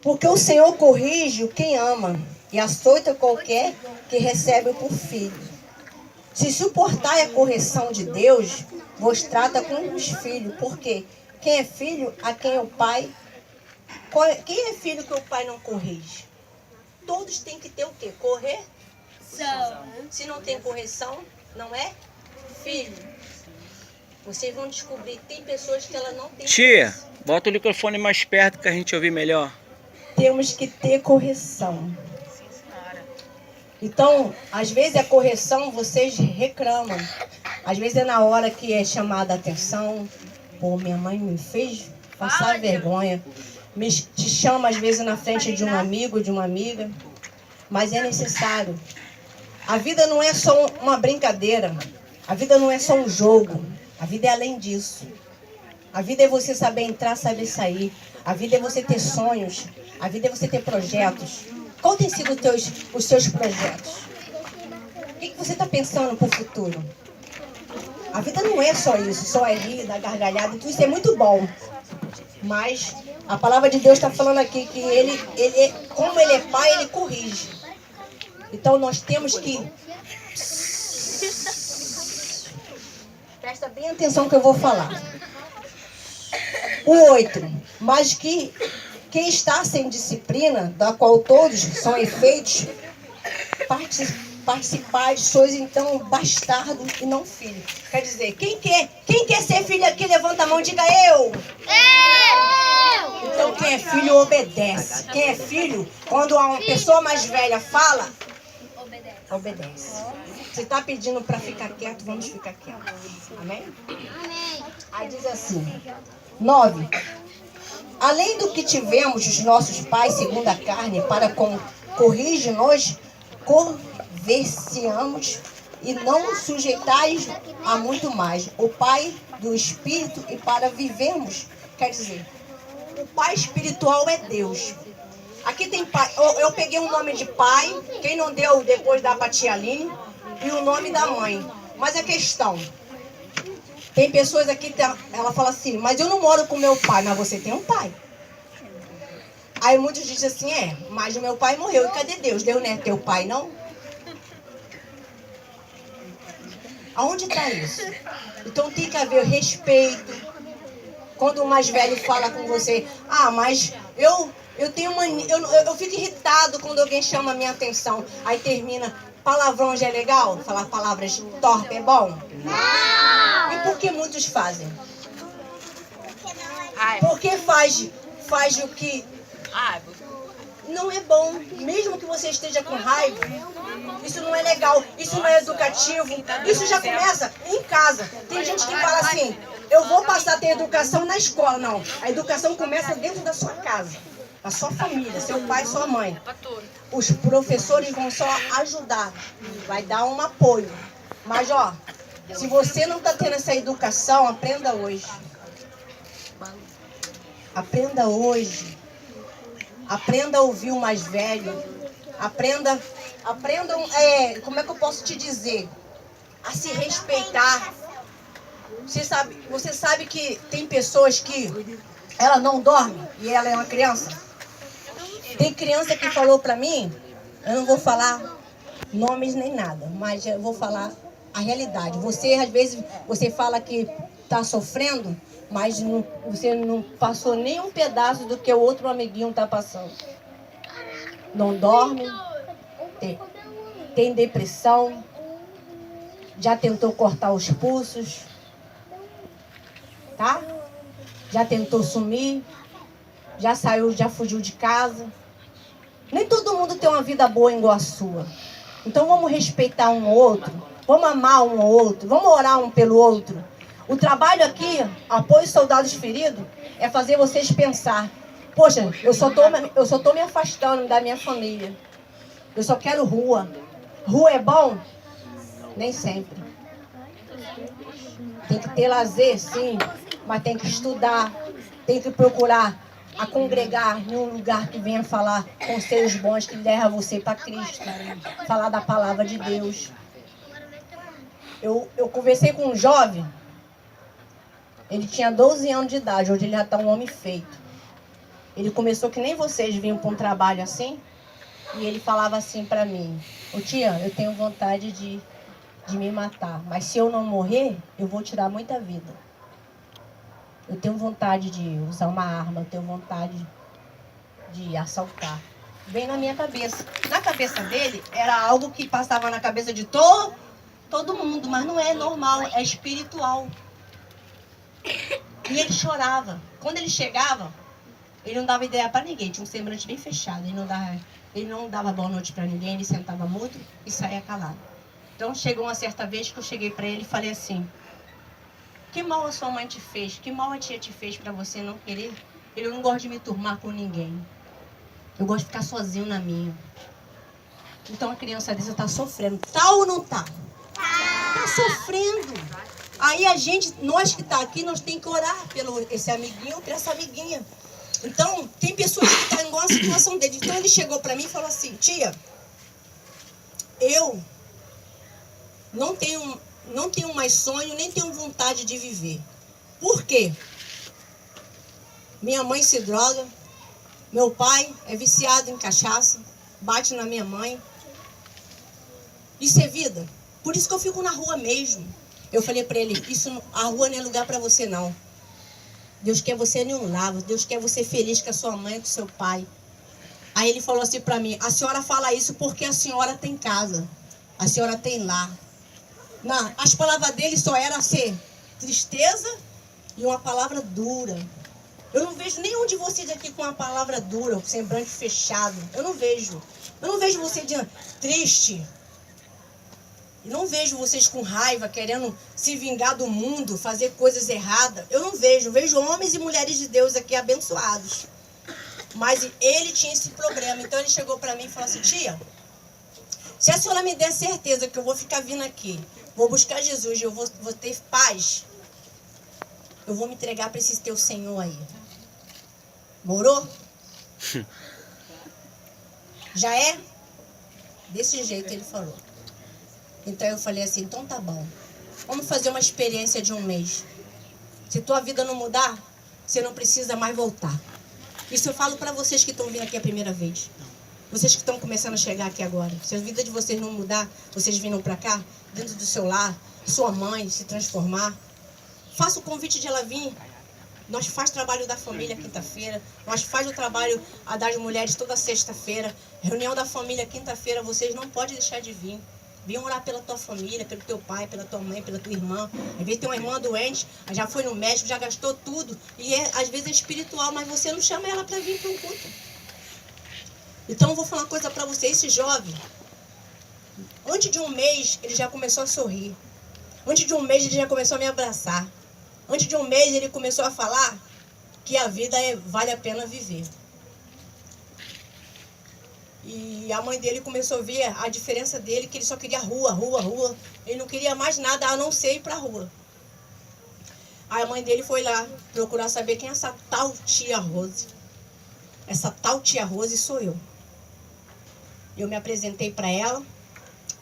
Porque o Senhor corrige quem ama e açoita qualquer que recebe por filho. Se suportar a correção de Deus, vos trata como os filhos. Porque quem é filho, a quem o pai... Quem é filho que o pai não corrige? Todos têm que ter o quê? Correção. Se não tem correção, não é filho. Vocês vão descobrir que tem pessoas que ela não tem. Tia, bota o microfone mais perto que a gente ouvir melhor. Temos que ter correção. Então, às vezes a correção vocês reclamam. Às vezes é na hora que é chamada a atenção. Pô, minha mãe me fez passar vergonha. Te chama às vezes na frente de um amigo, de uma amiga. Mas é necessário. A vida não é só uma brincadeira. A vida não é só um jogo. A vida é além disso. A vida é você saber entrar, saber sair. A vida é você ter sonhos. A vida é você ter projetos. Qual tem sido os seus projetos? O que você está pensando para o futuro? A vida não é só isso, só é rir, dar gargalhada, tudo isso é muito bom. Mas a palavra de Deus está falando aqui que como ele é pai, ele corrige. Então nós temos que... Presta bem atenção que eu vou falar. O 8. Mas que quem está sem disciplina, da qual todos são efeitos, participais, sois então bastardo e não filho. Quer dizer, quem quer ser filho aqui, levanta a mão e diga eu. Então quem é filho obedece. Quem é filho, quando uma pessoa mais velha fala, obedece. Você está pedindo para ficar quieto, vamos ficar quietos. Amém? Aí diz assim, 9. Além do que tivemos os nossos pais segundo a carne, para corrige-nos, conversiamos e não sujeitais a muito mais. O Pai do Espírito e para vivermos. Quer dizer, o Pai espiritual é Deus. Aqui tem pai. Eu peguei o nome de pai, quem não deu depois dá para a tia Aline, e o nome da mãe. Mas a questão... Tem pessoas aqui que ela fala assim, mas eu não moro com meu pai, mas você tem um pai. Aí muitos dizem assim, mas o meu pai morreu, e cadê Deus? Deus não é teu pai, não? Aonde está isso? Então tem que haver respeito. Quando o mais velho fala com você, mas eu tenho mania, eu fico irritado quando alguém chama a minha atenção. Aí termina, palavrão já é legal? Falar palavras torpe é bom? Não! E por que muitos fazem? Porque faz o que não é bom. Mesmo que você esteja com raiva, isso não é legal, isso não é educativo. Isso já começa em casa. Tem gente que fala assim, eu vou passar a ter educação na escola. Não, a educação começa dentro da sua casa, da sua família, seu pai, sua mãe. Os professores vão só ajudar, vai dar um apoio. Mas se você não está tendo essa educação, aprenda hoje. Aprenda hoje. Aprenda a ouvir o mais velho. Aprendam, como é que eu posso te dizer? A se respeitar. Você sabe que tem pessoas que ela não dorme e ela é uma criança? Tem criança que falou pra mim, eu não vou falar nomes nem nada, mas eu vou falar a realidade. Você, às vezes, você fala que está sofrendo, mas você não passou nem um pedaço do que o outro amiguinho está passando. Não dorme, tem depressão, já tentou cortar os pulsos, tá? Já tentou sumir, já saiu, já fugiu de casa. Nem todo mundo tem uma vida boa igual a sua. Então vamos respeitar um ao outro, vamos amar um ao outro, vamos orar um pelo outro. O trabalho aqui, apoio soldados feridos, é fazer vocês pensar, poxa, eu só tô me afastando da minha família. Eu só quero rua. Rua é bom? Nem sempre. Tem que ter lazer, sim, mas tem que estudar, tem que procurar a congregar em um lugar que venha falar conselhos bons que leva você para Cristo, falar da palavra de Deus. Eu conversei com um jovem, ele tinha 12 anos de idade, hoje ele já está um homem feito. Ele começou que nem vocês vinham para um trabalho assim. E ele falava assim para mim: ô tia, eu tenho vontade de me matar. Mas se eu não morrer, eu vou tirar muita vida. Eu tenho vontade de usar uma arma. Eu tenho vontade de assaltar. Vem na minha cabeça. Na cabeça dele, era algo que passava na cabeça de todo mundo. Mas não é normal, é espiritual. E ele chorava. Quando ele chegava, ele não dava ideia para ninguém. Tinha um semblante bem fechado. Ele não dava boa noite para ninguém. Ele sentava mudo e saía calado. Então chegou uma certa vez que eu cheguei para ele e falei assim: que mal a sua mãe te fez? Que mal a tia te fez para você não querer? Eu não gosto de me turmar com ninguém. Eu gosto de ficar sozinho na minha. Então a criança dessa tá sofrendo. Tá ou não tá? Tá sofrendo. Aí nós que tá aqui, nós tem que orar pelo esse amiguinho ou por essa amiguinha. Então, tem pessoas que estão igual a situação dele. Então ele chegou para mim e falou assim: tia, eu não tenho mais sonho, nem tenho vontade de viver. Por quê? Minha mãe se droga, meu pai é viciado em cachaça, bate na minha mãe. Isso é vida? Por isso que eu fico na rua mesmo. Eu falei para ele: a rua não é lugar para você não. Deus quer você em um lar, Deus quer você feliz com a sua mãe, com o seu pai. Aí ele falou assim para mim: a senhora fala isso porque a senhora tem casa, a senhora tem lar. Não, as palavras dele só eram ser tristeza e uma palavra dura. Eu não vejo nenhum de vocês aqui com uma palavra dura, semblante fechado. Eu não vejo. Eu não vejo você triste. Eu não vejo vocês com raiva, querendo se vingar do mundo, fazer coisas erradas. Eu não vejo. Eu vejo homens e mulheres de Deus aqui abençoados. Mas ele tinha esse problema. Então ele chegou para mim e falou assim: tia, se a senhora me der certeza que eu vou ficar vindo aqui, vou buscar Jesus, eu vou ter paz, eu vou me entregar para esse teu Senhor aí. Morou? Já é? Desse jeito ele falou. Então eu falei assim: então tá bom. Vamos fazer uma experiência de um mês. Se tua vida não mudar, você não precisa mais voltar. Isso eu falo para vocês que estão vindo aqui a primeira vez. Vocês que estão começando a chegar aqui agora. Se a vida de vocês não mudar, vocês viram para cá, dentro do seu lar, sua mãe se transformar. Faça o convite de ela vir. Nós faz trabalho da família quinta-feira. Nós faz o trabalho das mulheres toda sexta-feira. Reunião da família quinta-feira. Vocês não podem deixar de vir. Vem orar pela tua família, pelo teu pai, pela tua mãe, pela tua irmã. Às vezes tem uma irmã doente, já foi no médico, já gastou tudo. E às vezes é espiritual, mas você não chama ela para vir para um culto. Então eu vou falar uma coisa para você. Esse jovem, antes de um mês, ele já começou a sorrir. Antes de um mês, ele já começou a me abraçar. Antes de um mês, ele começou a falar que a vida vale a pena viver. E a mãe dele começou a ver a diferença dele, que ele só queria rua, rua, rua. Ele não queria mais nada a não ser ir para a rua. Aí a mãe dele foi lá procurar saber quem é essa tal tia Rose. Essa tal tia Rose sou eu. Eu me apresentei para ela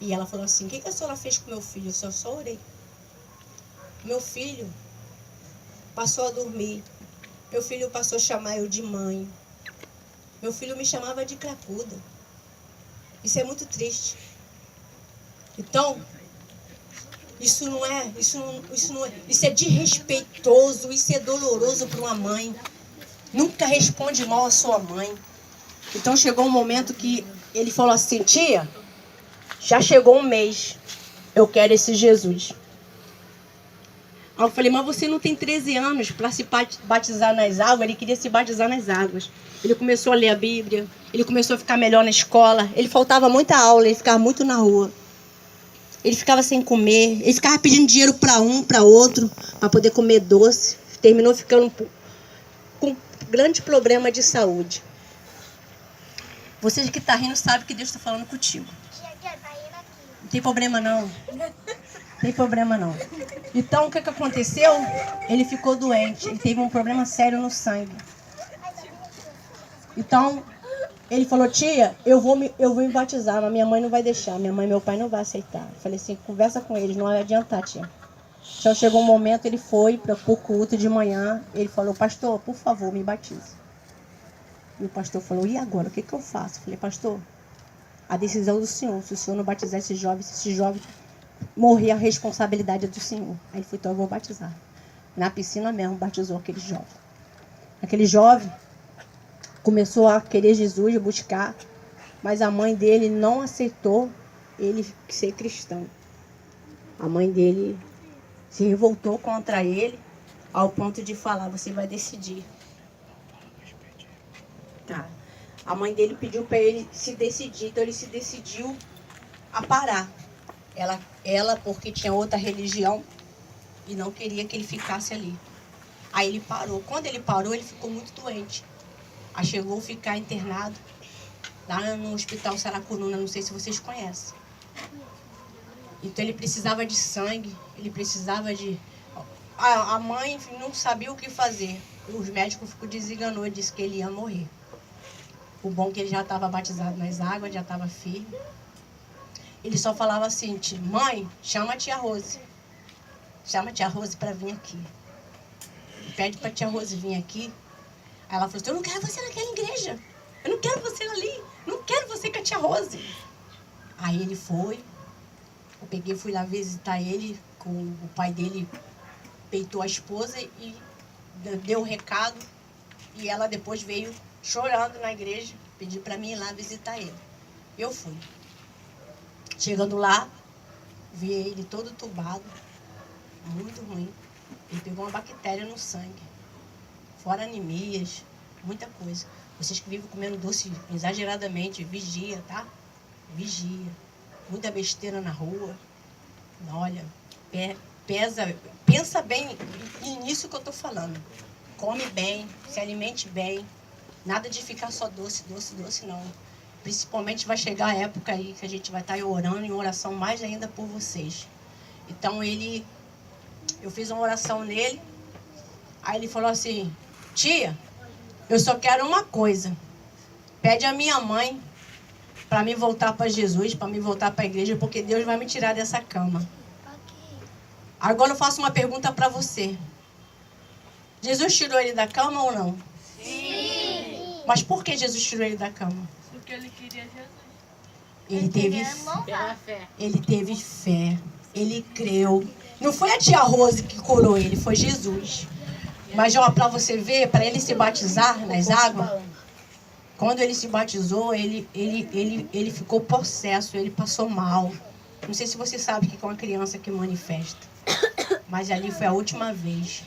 e ela falou assim: o que a senhora fez com meu filho? Eu só orei. Meu filho passou a dormir. Meu filho passou a chamar eu de mãe. Meu filho me chamava de cracuda. Isso é muito triste. Então, isso é desrespeitoso, isso é doloroso para uma mãe. Nunca responde mal a sua mãe. Então chegou um momento que ele falou assim: tia, já chegou um mês, eu quero esse Jesus. Aí eu falei: mas você não tem 13 anos para se batizar nas águas? Ele queria se batizar nas águas. Ele começou a ler a Bíblia, ele começou a ficar melhor na escola, ele faltava muita aula, ele ficava muito na rua. Ele ficava sem comer, ele ficava pedindo dinheiro para um, para outro, para poder comer doce. Terminou ficando com um grande problema de saúde. Você que está rindo sabe que Deus está falando contigo. Não tem problema não. Não tem problema não. Então o que aconteceu? Ele ficou doente, ele teve um problema sério no sangue. Então ele falou: tia, eu vou me batizar, mas minha mãe não vai deixar, minha mãe e meu pai não vão aceitar. Eu falei assim: conversa com eles, não vai adiantar, tia. Então chegou um momento, ele foi para o culto de manhã, ele falou: pastor, por favor, me batize. E o pastor falou, e agora, o que eu faço? Eu falei, pastor, a decisão do senhor. Se o senhor não batizar esse jovem, se esse jovem morrer, a responsabilidade é do senhor. Aí ele falou, então eu vou batizar. Na piscina mesmo, batizou aquele jovem. Aquele jovem começou a querer Jesus, buscar, mas a mãe dele não aceitou ele ser cristão. A mãe dele se revoltou contra ele, ao ponto de falar, você vai decidir. Tá. A mãe dele pediu para ele se decidir, então ele se decidiu a parar. Ela, porque tinha outra religião, e não queria que ele ficasse ali. Aí ele parou. Quando ele parou, ele ficou muito doente. Aí chegou a ficar internado lá no Hospital Saracuruna, não sei se vocês conhecem. Então ele precisava de sangue, ele precisava de... A mãe não sabia o que fazer. Os médicos ficou desenganou e disse que ele ia morrer. O bom é que ele já estava batizado nas águas, já estava firme. Ele só falava assim, mãe, chama a tia Rose. Chama a tia Rose para vir aqui. Pede para a tia Rose vir aqui. Aí ela falou assim, eu não quero você naquela igreja. Eu não quero você ali. Não quero você com a tia Rose. Aí ele foi. Eu fui lá visitar ele. O pai dele peitou a esposa e deu o recado. E ela depois veio chorando na igreja. Pediu para mim ir lá visitar ele. Eu fui. Chegando lá, vi ele todo tubado. Muito ruim. Ele pegou uma bactéria no sangue. Fora anemias, muita coisa. Vocês que vivem comendo doce exageradamente, vigia, tá? Vigia. Muita besteira na rua. Olha, pensa bem nisso que eu tô falando. Come bem, se alimente bem. Nada de ficar só doce, não. Principalmente vai chegar a época aí que a gente vai estar orando em oração mais ainda por vocês. Então eu fiz uma oração nele, aí ele falou assim, tia, eu só quero uma coisa, pede a minha mãe para me voltar para Jesus, para me voltar para a igreja, porque Deus vai me tirar dessa cama. Agora eu faço uma pergunta para você, Jesus tirou ele da cama ou não? Sim. Mas por que Jesus tirou ele da cama? Porque ele queria Jesus. Ele teve fé, ele creu. Não foi a tia Rose que curou ele, foi Jesus. Mas ó, para você ver, para ele se batizar nas águas, quando ele se batizou, ele ficou possesso, ele passou mal. Não sei se você sabe que é uma criança que manifesta. Mas ali foi a última vez.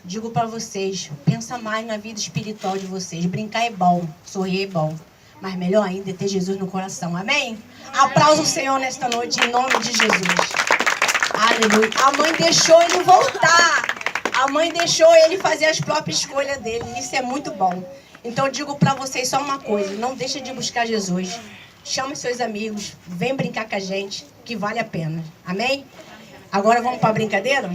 Digo para vocês, pensa mais na vida espiritual de vocês. Brincar é bom, sorrir é bom. Mas melhor ainda é ter Jesus no coração. Amém? Aplausa o Senhor nesta noite, em nome de Jesus. Aleluia. A mãe deixou ele voltar. A mãe deixou ele fazer as próprias escolhas dele. Isso é muito bom. Então eu digo para vocês só uma coisa. Não deixa de buscar Jesus. Chama seus amigos. Vem brincar com a gente, que vale a pena. Amém? Agora vamos para a brincadeira?